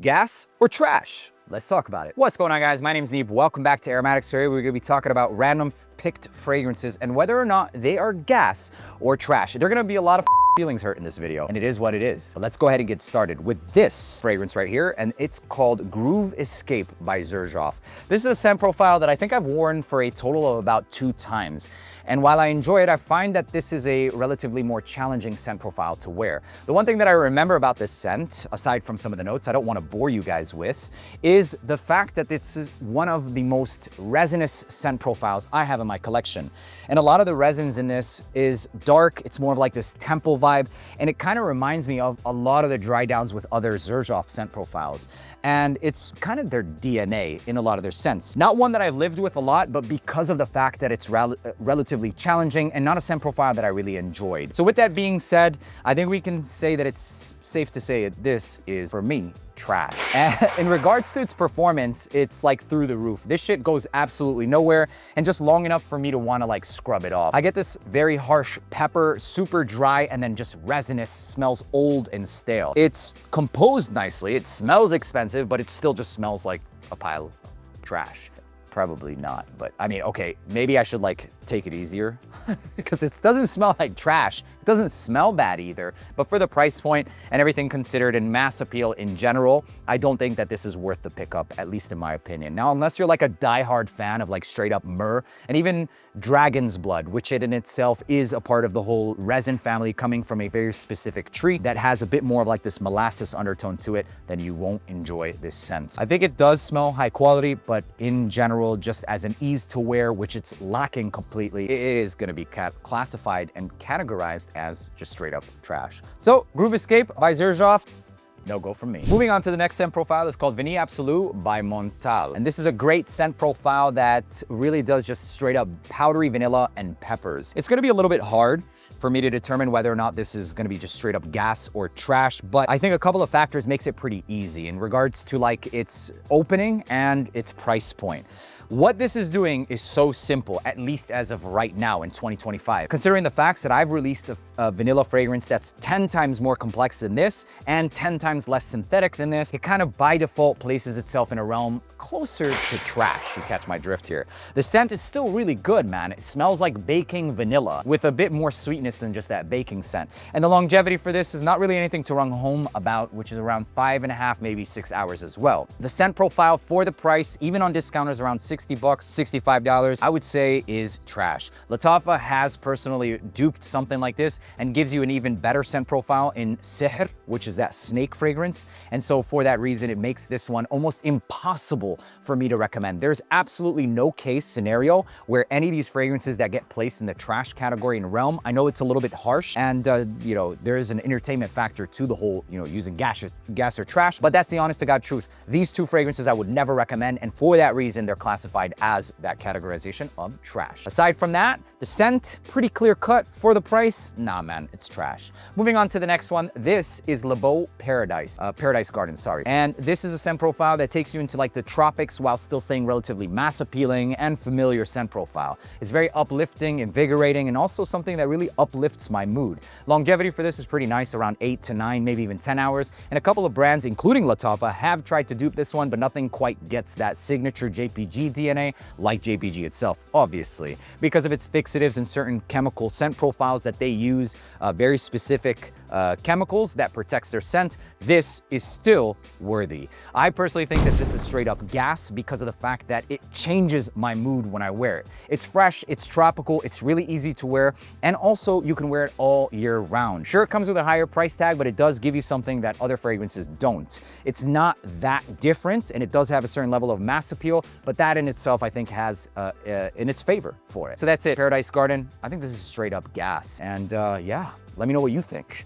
Gas or trash? Let's talk about it. What's going on, guys? My name is Neeb. Welcome back to AROMATIX. Today we're gonna be talking about random picked fragrances and whether or not they are gas or trash. There are gonna be a lot of feelings hurt in this video, and it is what it is. So let's go ahead and get started with this fragrance right here, and it's called Groove Escape by Xerjoff. This is a scent profile that I think I've worn for a total of about 2 times. And while I enjoy it, I find that this is a relatively more challenging scent profile to wear. The one thing that I remember about this scent, aside from some of the notes I don't want to bore you guys with, is the fact that this is one of the most resinous scent profiles I have in my collection. And a lot of the resins in this is dark. It's more of like this temple vibe, and it kind of reminds me of a lot of the dry downs with other Xerjoff scent profiles. And it's kind of their DNA in a lot of their scents. Not one that I've lived with a lot, but because of the fact that it's relatively challenging and not a scent profile that I really enjoyed. So with that being said, I think we can say that it's safe to say that this is, for me, trash. And in regards to its performance, it's like through the roof. This shit goes absolutely nowhere and just long enough for me to want to like scrub it off. I get this very harsh pepper, super dry, and then just resinous, smells old and stale. It's composed nicely, it smells expensive, but it still just smells like a pile of trash. Probably not, but I mean, okay, maybe I should like take it easier because it doesn't smell like trash. It doesn't smell bad either, but for the price point and everything considered and mass appeal in general, I don't think that this is worth the pickup, at least in my opinion. Now, unless you're like a diehard fan of like straight up myrrh and even dragon's blood, which it in itself is a part of the whole resin family coming from a very specific tree that has a bit more of like this molasses undertone to it, then you won't enjoy this scent. I think it does smell high quality, but in general, just as an ease to wear, which it's lacking completely, it is going to be classified and categorized as just straight up trash. So Groove Escape by Xerjoff, no go from me. Moving on to the next scent profile, it's called Vanille Absolu by Montal. And this is a great scent profile that really does just straight up powdery vanilla and peppers. It's gonna be a little bit hard for me to determine whether or not this is gonna be just straight up gas or trash, but I think a couple of factors makes it pretty easy in regards to like its opening and its price point. What this is doing is so simple, at least as of right now in 2025. Considering the facts that I've released a vanilla fragrance that's 10 times more complex than this and 10 times less synthetic than this, it kind of by default places itself in a realm closer to trash. You catch my drift here. The scent is still really good, man. It smells like baking vanilla with a bit more sweetness than just that baking scent. And the longevity for this is not really anything to run home about, which is around 5.5, maybe 6 hours as well. The scent profile for the price, even on discounters around $60, $65, I would say is trash. Lattafa has personally duped something like this and gives you an even better scent profile in Sihr, which is that snake fragrance. And so for that reason, it makes this one almost impossible for me to recommend. There's absolutely no case scenario where any of these fragrances that get placed in the trash category and realm, I know it's a little bit harsh and you know, there is an entertainment factor to the whole, you know, using gas or trash, but that's the honest to God truth. These 2 fragrances I would never recommend, and for that reason, they're classified as that categorization of trash. Aside from that, the scent, pretty clear cut. For the price, nah man, it's trash. Moving on to the next one, this is Paradise Garden, sorry. And this is a scent profile that takes you into like the tropics while still staying relatively mass appealing and familiar scent profile. It's very uplifting, invigorating, and also something that really uplifts my mood. Longevity for this is pretty nice, around 8 to 9, maybe even 10 hours. And a couple of brands, including Lattafa, have tried to dupe this one, but nothing quite gets that signature JPG DNA like JPG itself, obviously, because of its fixatives and certain chemical scent profiles that they use, very specific chemicals that protects their scent. This is still worthy. I personally think that this is straight up gas because of the fact that it changes my mood when I wear it. It's fresh, it's tropical, it's really easy to wear, and also you can wear it all year round. Sure, it comes with a higher price tag, but it does give you something that other fragrances don't. It's not that different, and it does have a certain level of mass appeal, but that in itself I think has in its favor for it. So that's it, Paradise Garden. I think this is straight up gas, and yeah. Let me know what you think.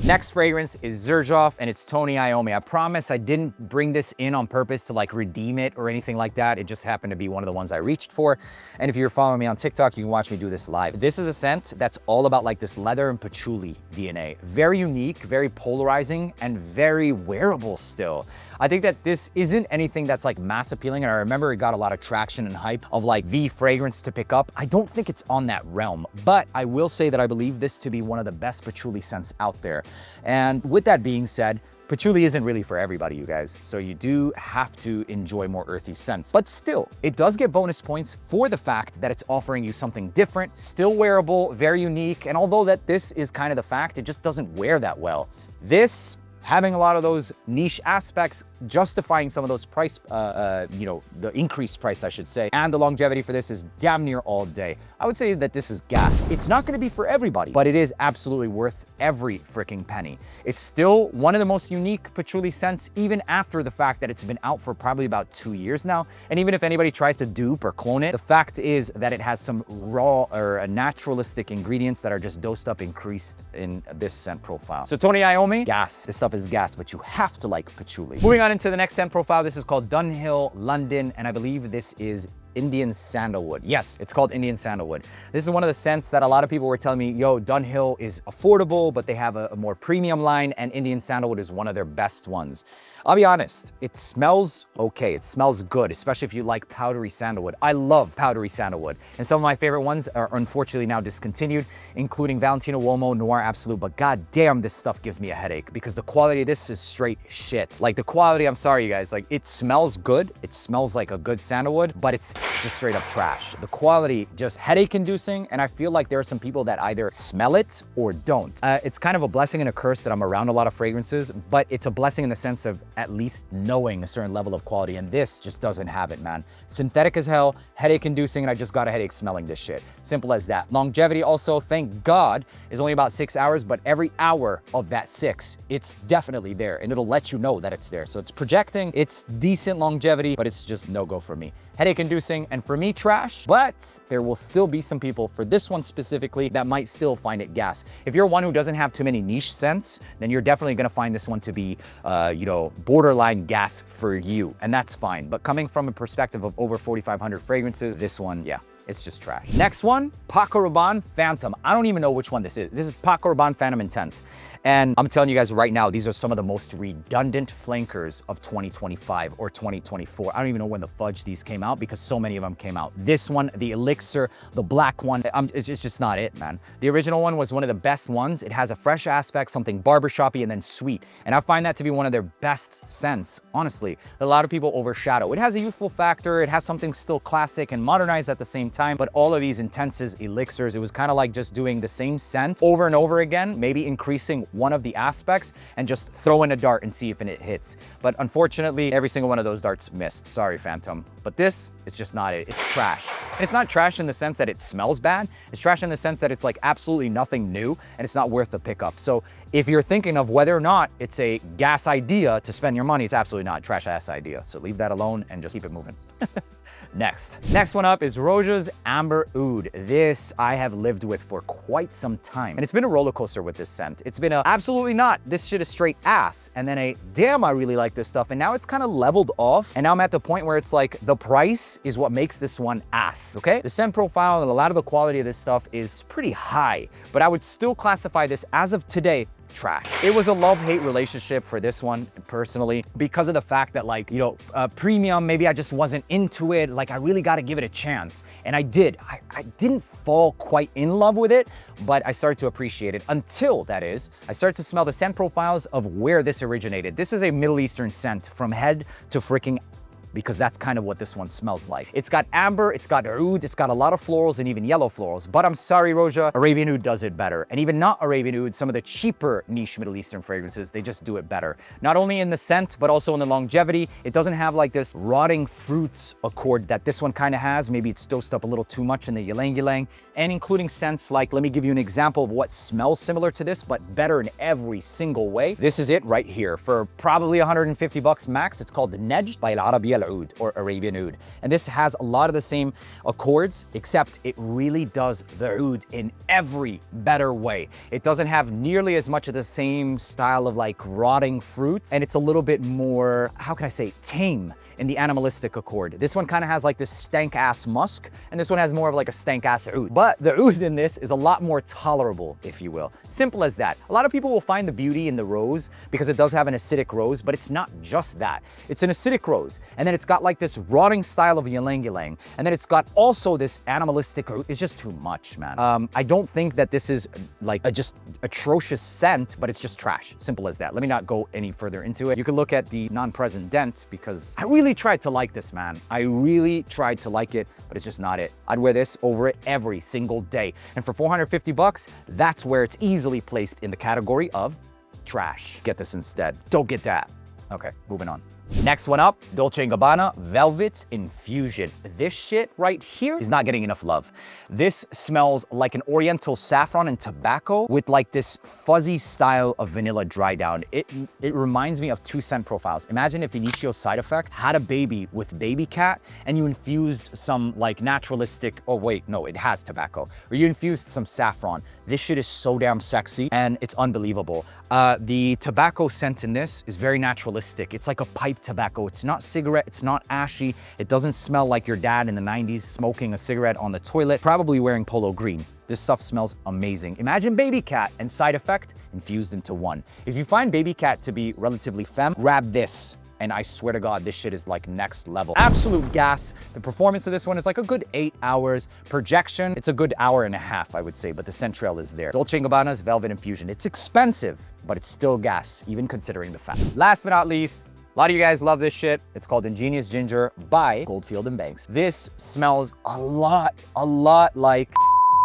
Next fragrance is Xerjoff, and it's Tony Iommi. I promise I didn't bring this in on purpose to like redeem it or anything like that. It just happened to be one of the ones I reached for. And if you're following me on TikTok, you can watch me do this live. This is a scent that's all about like this leather and patchouli DNA. Very unique, very polarizing, and very wearable still. I think that this isn't anything that's like mass appealing, and I remember it got a lot of traction and hype of like the fragrance to pick up. I don't think it's on that realm, but I will say that I believe this to be one of the best patchouli scents out there. And with that being said, Patchouli isn't really for everybody, you guys. So you do have to enjoy more earthy scents. But still, it does get bonus points for the fact that it's offering you something different, still wearable, very unique. And although that this is kind of the fact, it just doesn't wear that well. This, having a lot of those niche aspects, justifying some of those price, you know, the increased price, I should say, and the longevity for this is damn near all day. I would say that this is gas. It's not going to be for everybody, but it is absolutely worth every freaking penny. It's still one of the most unique patchouli scents, even after the fact that it's been out for probably about 2 years now. And even if anybody tries to dupe or clone it, the fact is that it has some raw or naturalistic ingredients that are just dosed up, increased in this scent profile. So Tony Iommi, gas. This stuff is gas, but you have to like patchouli. Moving on into the next scent profile, this is called Dunhill London, and I believe this is Indian sandalwood. Yes, it's called Indian sandalwood. This is one of the scents that a lot of people were telling me, yo, Dunhill is affordable, but they have a more premium line, and Indian sandalwood is one of their best ones. I'll be honest, it smells okay. It smells good, especially if you like powdery sandalwood. I love powdery sandalwood, and some of my favorite ones are unfortunately now discontinued, including Valentino Uomo, Noir Absolute, but god damn, this stuff gives me a headache because the quality of this is straight shit. Like the quality, I'm sorry you guys, like it smells good. It smells like a good sandalwood, but it's just straight up trash. The quality just headache inducing, and I feel like there are some people that either smell it or don't. It's kind of a blessing and a curse that I'm around a lot of fragrances, but it's a blessing in the sense of at least knowing a certain level of quality, and this just doesn't have it, man. Synthetic as hell, headache inducing, and I just got a headache smelling this shit. Simple as that. Longevity also, thank God, is only about 6 hours, but every hour of that 6, it's definitely there, and it'll let you know that it's there. So it's projecting, it's decent longevity, but it's just no go for me. Headache inducing, and for me, trash, but there will still be some people for this one specifically that might still find it gas. If you're one who doesn't have too many niche scents, then you're definitely gonna find this one to be, you know, borderline gas for you, and that's fine. But coming from a perspective of over 4,500 fragrances, this one, yeah, it's just trash. Next one, Pakaraban Phantom. I don't even know which one this is. This is Pakaraban Phantom Intense. And I'm telling you guys right now, these are some of the most redundant flankers of 2025 or 2024. I don't even know when the fudge these came out because so many of them came out. This one, the Elixir, the black one, it's just not it, man. The original one was one of the best ones. It has a fresh aspect, something barbershoppy, and then sweet. And I find that to be one of their best scents, honestly. A lot of people overshadow. It has a youthful factor. It has something still classic and modernized at the same time. But all of these intenses, elixirs, it was kind of like just doing the same scent over and over again, maybe increasing one of the aspects and just throwing a dart and see if it hits. But unfortunately, every single one of those darts missed. Sorry, Phantom. But this, it's just not it. It's trash. And it's not trash in the sense that it smells bad. It's trash in the sense that it's like absolutely nothing new and it's not worth the pickup. So if you're thinking of whether or not it's a gas idea to spend your money, it's absolutely not a trash ass idea. So leave that alone and just keep it moving. Next one up is Roja's Amber Oud. This I have lived with for quite some time, and it's been a roller coaster with this scent. It's been a absolutely not, this shit is straight ass, and then a damn, I really like this stuff, and now it's kind of leveled off, and now I'm at the point where it's like the price is what makes this one ass, okay? The scent profile and a lot of the quality of this stuff is pretty high, but I would still classify this as of today trash. It was a love-hate relationship for this one personally because of the fact that, like, you know, premium, maybe I just wasn't into it. Like, I really got to give it a chance, and I did. I didn't fall quite in love with it, but I started to appreciate it until, that is, I started to smell the scent profiles of where this originated. This is a Middle Eastern scent from head to freaking, because that's kind of what this one smells like. It's got amber, it's got oud, it's got a lot of florals and even yellow florals. But I'm sorry, Roja, Arabian Oud does it better. And even not Arabian Oud, some of the cheaper niche Middle Eastern fragrances, they just do it better. Not only in the scent, but also in the longevity. It doesn't have like this rotting fruits accord that this one kind of has. Maybe it's dosed up a little too much in the ylang ylang. And including scents like, let me give you an example of what smells similar to this, but better in every single way. This is it right here for probably 150 bucks max. It's called the Nejd by Arabian Oud or Arabian Oud. And this has a lot of the same accords, except it really does the oud in every better way. It doesn't have nearly as much of the same style of like rotting fruits. And it's a little bit more, how can I say, tame in the animalistic accord. This one kind of has like this stank ass musk, and this one has more of like a stank ass oud. But the oud in this is a lot more tolerable, if you will. Simple as that. A lot of people will find the beauty in the rose because it does have an acidic rose, but it's not just that. It's an acidic rose. And then then it's got like this rotting style of ylang ylang, and then it's got also this animalistic, it's just too much, man. I don't think that this is like a just atrocious scent, but it's just trash. Simple as that. Let me not go any further into it. You can look at the non-present dent because I really tried to like this, man. I really tried to like it, but it's just not it. I'd wear this over it every single day. And for 450 bucks, that's where it's easily placed in the category of trash. Get this instead. Don't get that. Okay, moving on. Next one up, Dolce Gabbana Velvet Infusion. This shit right here is not getting enough love. This smells like an oriental saffron and tobacco with like this fuzzy style of vanilla dry down. It reminds me of two scent profiles. Imagine if Initio Side Effect had a baby with baby cat and you infused some like naturalistic, oh wait, no, it has tobacco, or you infused some saffron. This shit is so damn sexy and it's unbelievable. The tobacco scent in this is very naturalistic. It's like a pipe tobacco. It's not cigarette, it's not ashy. It doesn't smell like your dad in the 90s smoking a cigarette on the toilet, probably wearing polo green. This stuff smells amazing. Imagine baby cat and Side Effect infused into one. If you find baby cat to be relatively femme, grab this. And I swear to God, this shit is like next level. Absolute gas. The performance of this one is like a good 8 hours. Projection, it's a good hour and a half, I would say, but the Centrale is there. Dolce & Gabbana's Velvet Infusion. It's expensive, but it's still gas, even considering the fact. Last but not least, a lot of you guys love this shit. It's called Ingenious Ginger by Goldfield Banks. This smells a lot like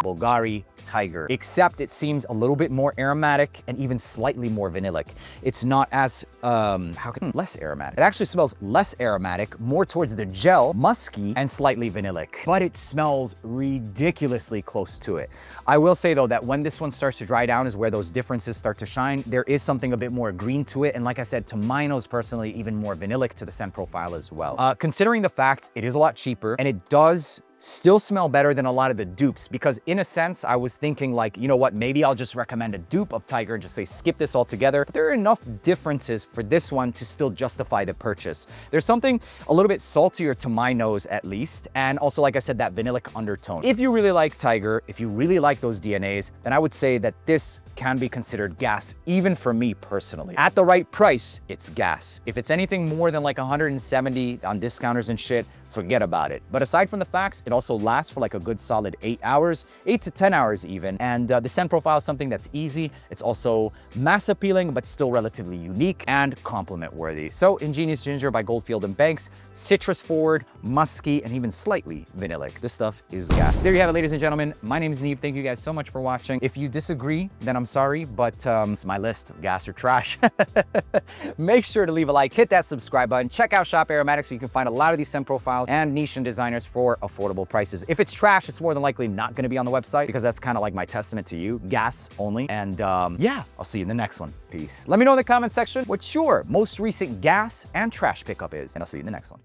Bulgari Tiger, except it seems a little bit more aromatic and even slightly more vanillic. It's not as, less aromatic. It actually smells less aromatic, more towards the gel, musky, and slightly vanillic, but it smells ridiculously close to it. I will say though that when this one starts to dry down is where those differences start to shine. There is something a bit more green to it, and like I said, to my nose personally, even more vanillic to the scent profile as well. Considering the fact it is a lot cheaper, and it does still smell better than a lot of the dupes, because in a sense, I was thinking like, you know what, maybe I'll just recommend a dupe of Tiger and just say skip this altogether. But there are enough differences for this one to still justify the purchase. There's something a little bit saltier to my nose at least, and also, like I said, that vanillic undertone. If you really like Tiger, if you really like those DNAs, then I would say that this can be considered gas, even for me personally. At the right price, it's gas. If it's anything more than like 170 on discounters and shit, forget about it. But aside from the facts, it also lasts for like a good solid 8 hours, 8 to 10 hours even. And the scent profile is something that's easy. It's also mass appealing, but still relatively unique and compliment worthy. So Ingenious Ginger by Goldfield Banks, citrus forward, musky, and even slightly vanillic. This stuff is gas. There you have it, ladies and gentlemen. My name is Neeb. Thank you guys so much for watching. If you disagree, then I'm sorry, but it's my list of gas or trash. Make sure to leave a like, hit that subscribe button, check out Shop AROMATIX where you can find a lot of these scent profiles and niche and designers for affordable prices. If it's trash, it's more than likely not going to be on the website, because that's kind of like my testament to you. Gas only. And yeah, I'll see you in the next one. Peace. Let me know in the comment section what your most recent gas and trash pickup is, and I'll see you in the next one.